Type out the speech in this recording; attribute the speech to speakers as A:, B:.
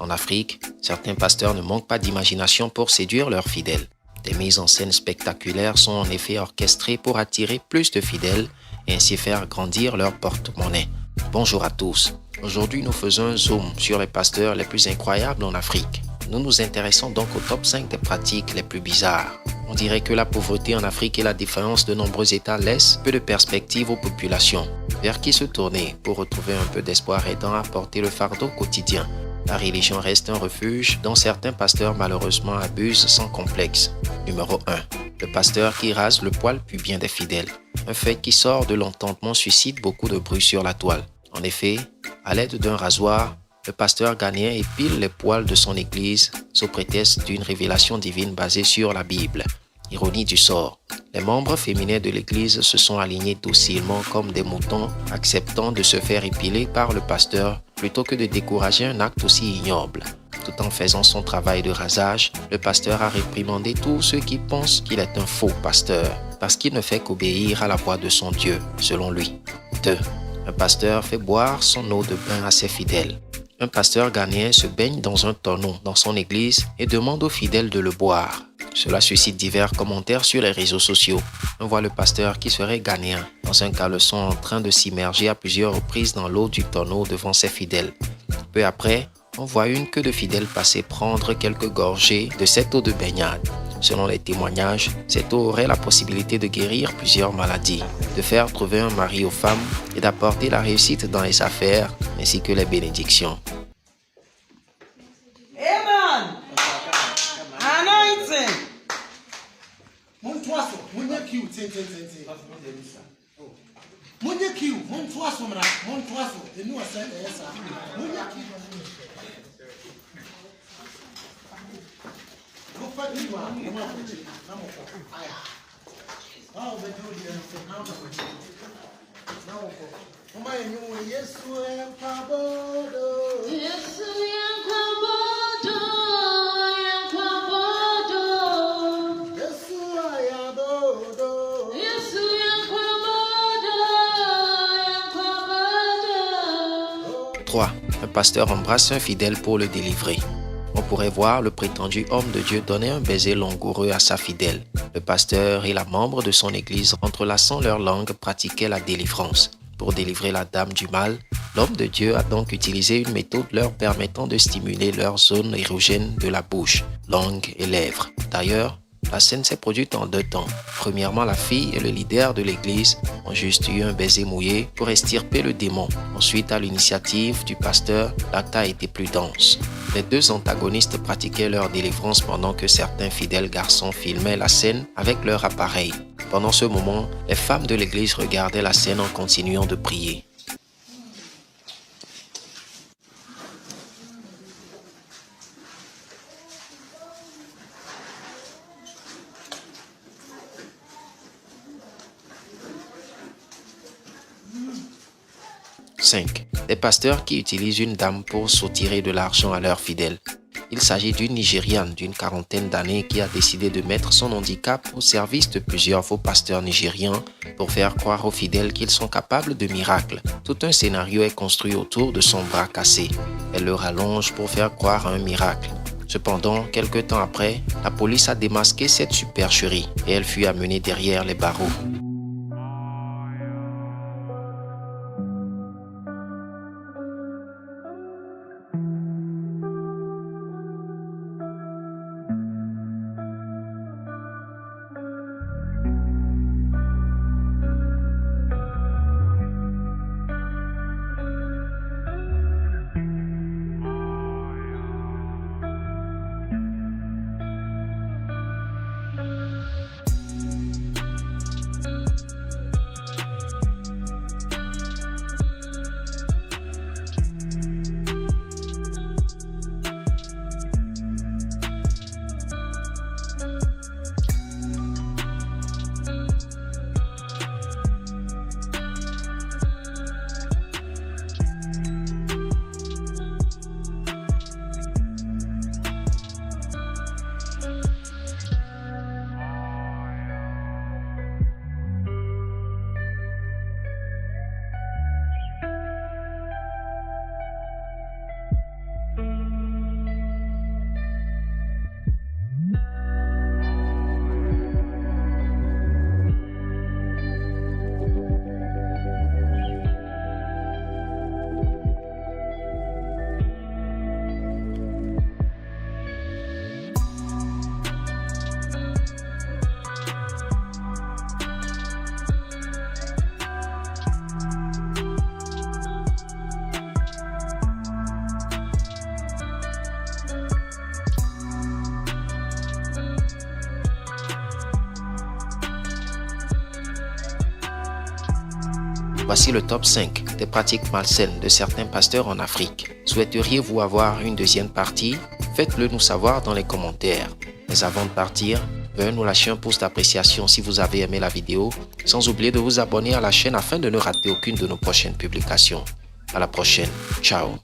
A: En Afrique, certains pasteurs ne manquent pas d'imagination pour séduire leurs fidèles. Des mises en scène spectaculaires sont en effet orchestrées pour attirer plus de fidèles et ainsi faire grandir leur porte-monnaie. Bonjour à tous. Aujourd'hui, nous faisons un zoom sur les pasteurs les plus incroyables en Afrique. Nous nous intéressons donc au top 5 des pratiques les plus bizarres. On dirait que la pauvreté en Afrique et la défaillance de nombreux États laissent peu de perspectives aux populations. Vers qui se tourner pour retrouver un peu d'espoir aidant à porter le fardeau quotidien? La religion reste un refuge dont certains pasteurs malheureusement abusent sans complexe. Numéro 1. Le pasteur qui rase le poil pubien des fidèles. Un fait qui sort de l'entendement suscite beaucoup de bruit sur la toile. En effet, à l'aide d'un rasoir, le pasteur ghanéen épile les poils de son église sous prétexte d'une révélation divine basée sur la Bible. Ironie du sort. Les membres féminins de l'église se sont alignés docilement comme des moutons, acceptant de se faire épiler par le pasteur plutôt que de décourager un acte aussi ignoble. Tout en faisant son travail de rasage, le pasteur a réprimandé tous ceux qui pensent qu'il est un faux pasteur, parce qu'il ne fait qu'obéir à la voix de son Dieu, selon lui. 2. Un pasteur fait boire son eau de bain à ses fidèles. Un pasteur ghanéen se baigne dans un tonneau dans son église et demande aux fidèles de le boire. Cela suscite divers commentaires sur les réseaux sociaux. On voit le pasteur qui serait ghanéen dans un caleçon en train de s'immerger à plusieurs reprises dans l'eau du tonneau devant ses fidèles. Peu après, on voit une queue de fidèles passer prendre quelques gorgées de cette eau de baignade. Selon les témoignages, cette eau aurait la possibilité de guérir plusieurs maladies, de faire trouver un mari aux femmes et d'apporter la réussite dans les affaires ainsi que les bénédictions.
B: Amen. Anointing.
A: Trois. Un pasteur embrasse un fidèle pour le délivrer. On pourrait voir le prétendu homme de Dieu donner un baiser langoureux à sa fidèle. Le pasteur et la membre de son église, entrelaçant leurs langues, pratiquaient la délivrance. Pour délivrer la dame du mal, l'homme de Dieu a donc utilisé une méthode leur permettant de stimuler leurs zones érogènes de la bouche, langue et lèvres. D'ailleurs, la scène s'est produite en 2 temps. Premièrement, la fille et le leader de l'église ont juste eu un baiser mouillé pour extirper le démon. Ensuite, à l'initiative du pasteur, l'acte a été plus dense. Les 2 antagonistes pratiquaient leur délivrance pendant que certains fidèles garçons filmaient la scène avec leur appareil. Pendant ce moment, les femmes de l'église regardaient la scène en continuant de prier. Des pasteurs qui utilisent une dame pour soutirer de l'argent à leurs fidèles. Il s'agit d'une Nigériane d'une 40aine d'années qui a décidé de mettre son handicap au service de plusieurs faux pasteurs nigérians pour faire croire aux fidèles qu'ils sont capables de miracles. Tout un scénario est construit autour de son bras cassé. Elle le rallonge pour faire croire à un miracle. Cependant, quelque temps après, la police a démasqué cette supercherie et elle fut amenée derrière les barreaux. Voici le top 5 des pratiques malsaines de certains pasteurs en Afrique. Souhaiteriez-vous avoir une deuxième partie? Faites-le nous savoir dans les commentaires. Mais avant de partir, veuillez nous lâcher un pouce d'appréciation si vous avez aimé la vidéo, sans oublier de vous abonner à la chaîne afin de ne rater aucune de nos prochaines publications. À la prochaine. Ciao.